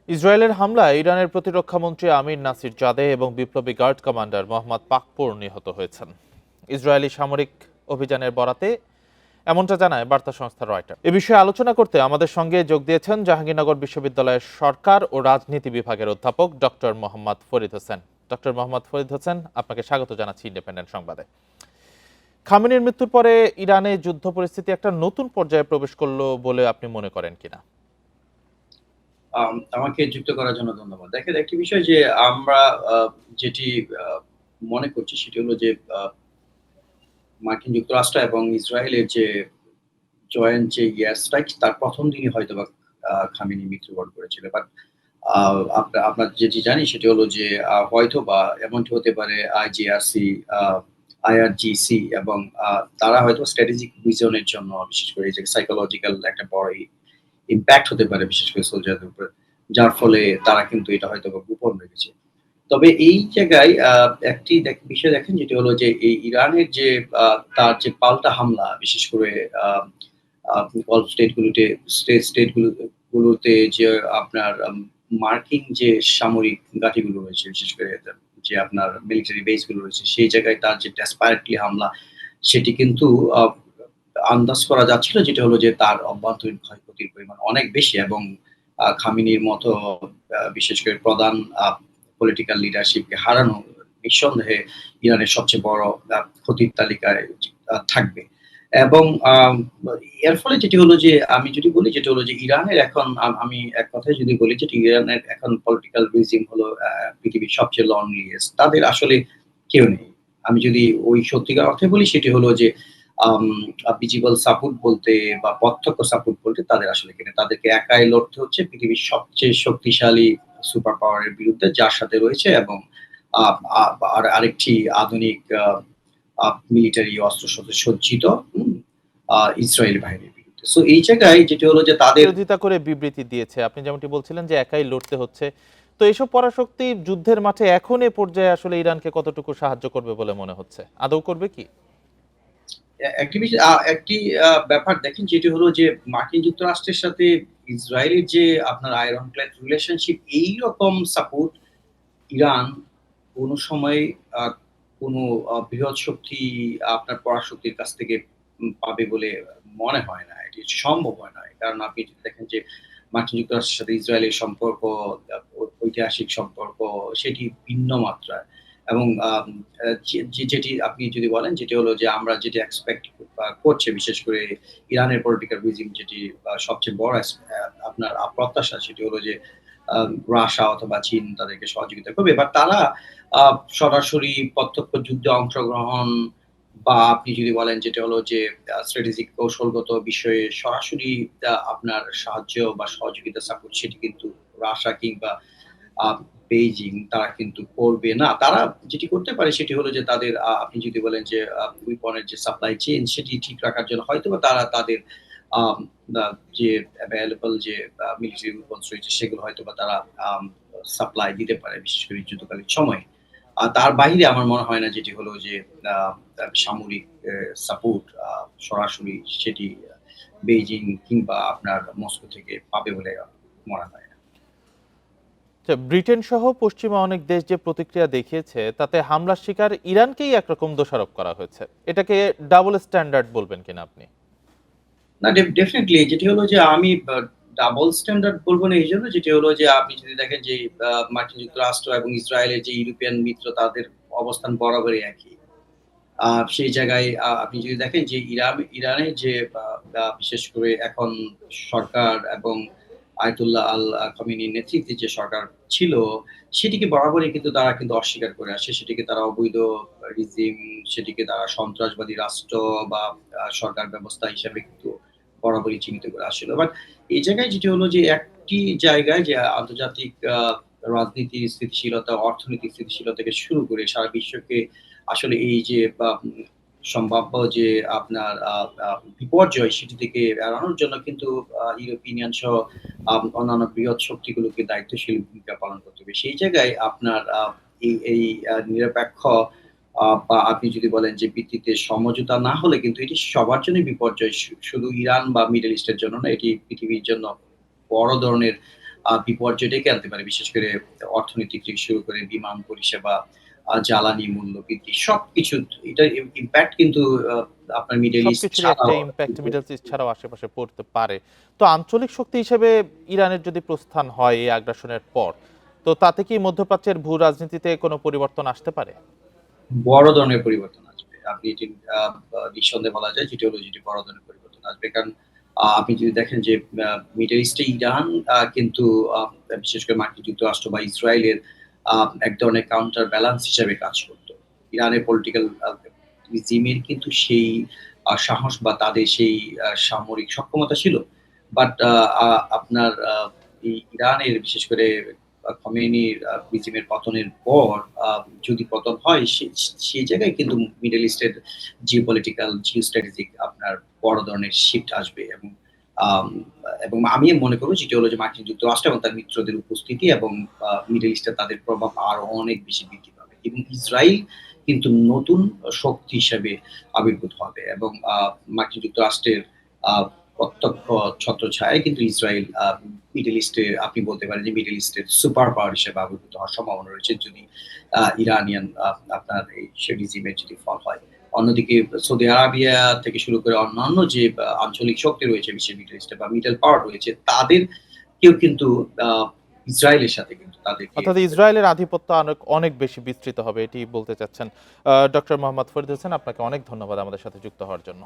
ইসরায়েলের হামলায় ইরানের প্রতিরক্ষামন্ত্রী আমির নাসির জাদেহ এবং বিপ্লবী গার্ড কমান্ডার মোহাম্মদ পাকপোর নিহত হয়েছেন। ইসরায়েলি সামরিক অভিযানের বরাতে এমনটা জানায় বার্তা সংস্থা রয়টার। এ বিষয়ে আলোচনা করতে আমাদের সঙ্গে যোগ দিয়েছেন জাহাঙ্গীরনগর বিশ্ববিদ্যালয়ের সরকার ও রাজনীতি বিভাগের অধ্যাপক ডক্টর মোহাম্মদ ফরিদ হোসেন। ডক্টর মোহাম্মদ ফরিদ হোসেন, আপনাকে স্বাগত জানাচ্ছি ইন্ডিপেন্ডেন্ট সংবাদে। খামেনির মৃত্যুর পরে ইরানে যুদ্ধ পরিস্থিতি একটা নতুন পর্যায়ে প্রবেশ করলো বলে আপনি মনে করেন কিনা? আমাকে যুক্ত করার জন্য ধন্যবাদ। দেখেন, একটি বিষয় যে আমরা আ যেটি আ মনে করছি সেটি হলো যে মার্কিন যুক্তরাষ্ট্র এবং ইসরায়েলের যে জয়েন্ট যে এয়ার স্ট্রাইক তার ১ম দিনই হয়তোবা খামেনি মৃত্যুবরণ করেছিল। বাট আ আপনার যেটি জানি সেটি হলো যে হয়তোবা এমনটি হতে পারে IGRC, আ IRGC এবং তারা হয়তো স্ট্র্যাটেজিক ভিশন এর জন্য বিশেষ করে এই যে সাইকোলজিক্যাল একটা বড় ইমপ্যাক্ট হতে পারে বিশেষ করে সোলজারদের উপরে। যার ফলে তারা কিন্তু এটা হয়তোবা গোপন রেখেছে। তবে এই জায়গায় একটি বিষয় দেখেন যেটি হলো যে এই ইরানের যে আ তার যে পাল্টা হামলা বিশেষ করে আ আ গলফ স্টেট গুলোতে যে আপনার মার্কিন যে সামরিক ঘাঁটিগুলো রয়েছে বিশেষ করে যে আপনার মিলিটারি বেস গুলো রয়েছে সেই জায়গায় তার যে ডেসপারেটলি হামলা সেটি কিন্তু আ আন্দাজ করা যাচ্ছিল যেটা হলো যে তার অভ্যন্তরীণ ক্ষয়ক্ষতির পরিমাণ অনেক বেশি এবং খামেনির মতো বিশেষ করে প্রধান আ পলিটিক্যাল লিডারশিপকে হারানো নিঃসন্দেহে ইরানের সবচেয়ে বড় ক্ষতির তালিকায় থাকবে। এবং এর ফলে যেটি হলো যে আমি যদি বলি যেটা হলো যে ইরানের এখন আমি এক কথায় যদি বলি যে ইরানের এখন পলিটিক্যাল রিজিম হলো পৃথিবীর সবচেয়ে লনলিয়েস্ট। তাদের আসলে কেউ নেই। আমি যদি ওই সত্যিকার অর্থে বলি সেটি হলো যে আম ভিজিবল সাপোর্ট বলতে বা প্রত্যক্ষ সাপোর্ট বলতে তাদের আসলে কেউ নেই। তাদেরকে একাই লড়তে হচ্ছে পৃথিবীর সবচেয়ে শক্তিশালী সুপার পাওয়ার এর বিরুদ্ধে যার সাথে রয়েছে এবং আ আ আরেকটি আধুনিক আ আ মিলিটারি অস্ত্র-শস্ত্রে সজ্জিত হুম? ইসরায়েলি বাহিনীর বিরুদ্ধে। সো এই জায়গায় যেটি হলো যে তাদের বিরোধিতা করে বিবৃতি দিয়েছে। আপনি যেমনটি বলছিলেন যে একাই লড়তে হচ্ছে। তো এসব পরাশক্তি যুদ্ধের মাঠে এখন এ পর্যায়ে আসলে ইরানকে কতটুকু সাহায্য করবে বলে মনে হচ্ছে? আদৌ করবে কি? একটি বিষয় একটি ব্যাপার দেখেন যেটি হলো যে মার্কিন যুক্তরাষ্ট্রের সাথে ইসরায়েলের যে আপনার আয়রন ক্ল্যাড রিলেশনশিপ এইরকম সাপোর্ট ইরান কোন সময় আ কোনো বৃহৎ শক্তি আপনার পরাশক্তির কাছ থেকে পাবে বলে মনে হয় না। এটি সম্ভব হয় না। কারণ আপনি যদি দেখেন যে মার্কিন যুক্তরাষ্ট্রের সাথে ইসরায়েলের সম্পর্ক, ঐতিহাসিক সম্পর্ক সেটি ভিন্ন মাত্রার। এবং আম আ যেটি আপনি যদি বলেন যেটি হলো যে আমরা যেটি এক্সপেক্ট করছে বিশেষ করে ইরানের পলিটিক্যাল রিজিম যেটি সবচেয়ে বড় আপনার প্রত্যাশা সেটি হলো যে আ রাশিয়া অথবা চীন তাদেরকে সহযোগিতা করবে। বাট তারা আ সরাসরি প্রত্যক্ষ যুদ্ধে অংশগ্রহণ বা আপনি যদি বলেন যেটা হলো যে স্ট্র্যাটেজিক কৌশলগত বিষয়ে সরাসরি আপনার সাহায্য বা সহযোগিতা সাপোর্ট সেটি কিন্তু রাশিয়া কিংবা আ বেইজিং তারা কিন্তু করবে না। তারা যেটি করতে পারে সেটি হলো যে তাদের আপনি যদি বলেন যে উইপনের যে সাপ্লাই চেইন সেটি ঠিক রাখার জন্য হয়তোবা তারা তাদের আম দা যে এভেইলেবল যে মিলিটারি উইপনস রয়েছে সেগুলো হয়তোবা তারা আম সাপ্লাই দিতে পারে বিশেষ করে যুদ্ধকালীন সময়ে। তার বাহিরে আমার মনে হয় না যেটি হলো যে আ সামরিক সাপোর্ট সরাসরি সেটি বেইজিং কিংবা আপনার মস্কো থেকে পাবে বলে মনে হয় না। আচ্ছা, ব্রিটেন সহ পশ্চিমা অনেক দেশ যে প্রতিক্রিয়া দেখিয়েছে তাতে হামলার শিকার ইরানকেই একরকম দোষারোপ করা হয়েছে। এটাকে ডাবল স্ট্যান্ডার্ড বলবেন কিনা আপনি? না, ডেফিনিটলি যেটি হলো যে আমি ডাবল স্ট্যান্ডার্ড বলব না এইজন্য যেটি হলো যে আপনি যদি দেখেন যে মার্কিন যুক্তরাষ্ট্র এবং ইসরায়েলের যে ইউরোপিয়ান মিত্র তাদের অবস্থান বরাবরই একই। আ সেই জায়গায় আপনি যদি দেখেন যে ইরানের যে আ আ বিশেষ করে এখন সরকার এবং আয়াতুল্লাহ খামেনির নেতৃত্বে যে সরকার ছিল, সেটিকে বরাবরই কিন্তু তারা কিন্তু অস্বীকার করে আসছে। সেটিকে তারা অবৈধ রিজিম, সেটিকে তারা সন্ত্রাসবাদী রাষ্ট্র বা সরকার ব্যবস্থা হিসেবে কিন্তু বরাবরই চিহ্নিত করে আসছিল। বাট এই জায়গায় যেটি হলো যে একটি জায়গায় যে আন্তর্জাতিক রাজনীতির স্থিতিশীলতা, অর্থনৈতিক স্থিতিশীলতা থেকে শুরু করে সারা বিশ্বকে আসলে এই যে সম্ভাব্য যে আপনার আ আ বিপর্যয় সেটি থেকে এড়ানোর জন্য কিন্তু ইউরোপিয়ান সহ অন্যান্য বৃহৎ শক্তিগুলোকে দায়িত্বশীল ভূমিকা পালন করতে হবে। সেই জায়গায় আপনার এই নিরপেক্ষ বা আপনি যদি বলেন যে ভিত্তিতে সমঝোতা না হলে কিন্তু এটি সবার জন্যই বিপর্যয়। শুধু ইরান বা মিডল ইস্ট এর জন্য না, এটি পৃথিবীর জন্য বড় ধরনের বিপর্যয় ডেকে আনতে পারে, বিশেষ করে অর্থনৈতিক থেকে শুরু করে বিমান পরিষেবা, জ্বালানি মূল্য বৃদ্ধি সবকিছু। এটার ইমপ্যাক্ট কিন্তু আপনার মিডল ইস্ট সবকিছুরই একটা ছাড়াও ইম্প্যাক্ট কিন্তু মিডল ইস্ট ছাড়াও আশেপাশে পড়তে পারে। তো আঞ্চলিক শক্তি হিসেবে ইরানের যদি প্রস্থান হয় এই আগ্রাসনের পর, তো তাতে কি মধ্যপ্রাচ্যের ভূ রাজনীতিতে কোনো পরিবর্তন আসতে পারে? বড় ধরনের পরিবর্তন আসবে। আপনি এটি আ আ নিঃসন্দেহে বলা যায় যেটি হলো যেটি বড় ধরনের পরিবর্তন আসবে। কারণ আপনি যদি দেখেন যে মিডল ইস্টে ইরান কিন্তু আ বিশেষ করে মার্কিন যুক্তরাষ্ট্র বা ইসরায়েলের আ এক ধরনের কাউন্টার ব্যালান্স হিসেবে কাজ করত। ইরানের পলিটিক্যাল রিজিমের কিন্তু সেই সাহস বা তাদের সেই সামরিক সক্ষমতা ছিল। বাট আ আ আপনার ইরানের বিশেষ করে খমেনির রিজিমের পতনের পর আ যদি পতন হয় সেই জায়গায় কিন্তু মিডল ইস্টের জিওপলিটিক্যাল, জিওস্ট্র্যাটেজিক আপনার বড় ধরনের শিফট আসবে আম এবং আমি মনে করব যেটি হলো যে মার্কিন যুক্তরাষ্ট্র এবং তার মিত্রদের উপস্থিতি এবং মিডল ইস্টে তাদের প্রভাব আরো অনেক বেশি বৃদ্ধি পাবে। এবং ইসরাইল কিন্তু নতুন শক্তি হিসেবে আবির্ভূত হবে এবং মার্কিন যুক্তরাষ্ট্রের আ প্রত্যক্ষ ছত্রছায়ায় কিন্তু ইসরায়েল মিডল ইস্টে আপনি বলতে পারেন যে মিডল ইস্টের সুপার পাওয়ার হিসেবে আবির্ভূত হওয়ার সম্ভাবনা রয়েছে যদি ইরানিয়ান আপনার এই সে রিজিমের যদি ফল হয়। অন্যদিকে সৌদি আরাবিয়া থেকে শুরু করে অন্যান্য যে আঞ্চলিক শক্তি রয়েছে বিশ্বের মিডল ইস্টে বা মিডল পাওয়ার রয়েছে তাদের কেউ কিন্তু আ ইসরায়েলের সাথে কিন্তু তাদেরকে অর্থাৎ ইসরায়েলের আধিপত্য অনেক অনেক বেশি বিস্তৃত হবে এটি বলতে চাচ্ছেন। ডক্টর মোহাম্মদ ফরিদ হোসেন, আপনাকে অনেক ধন্যবাদ আমাদের সাথে যুক্ত হওয়ার জন্য।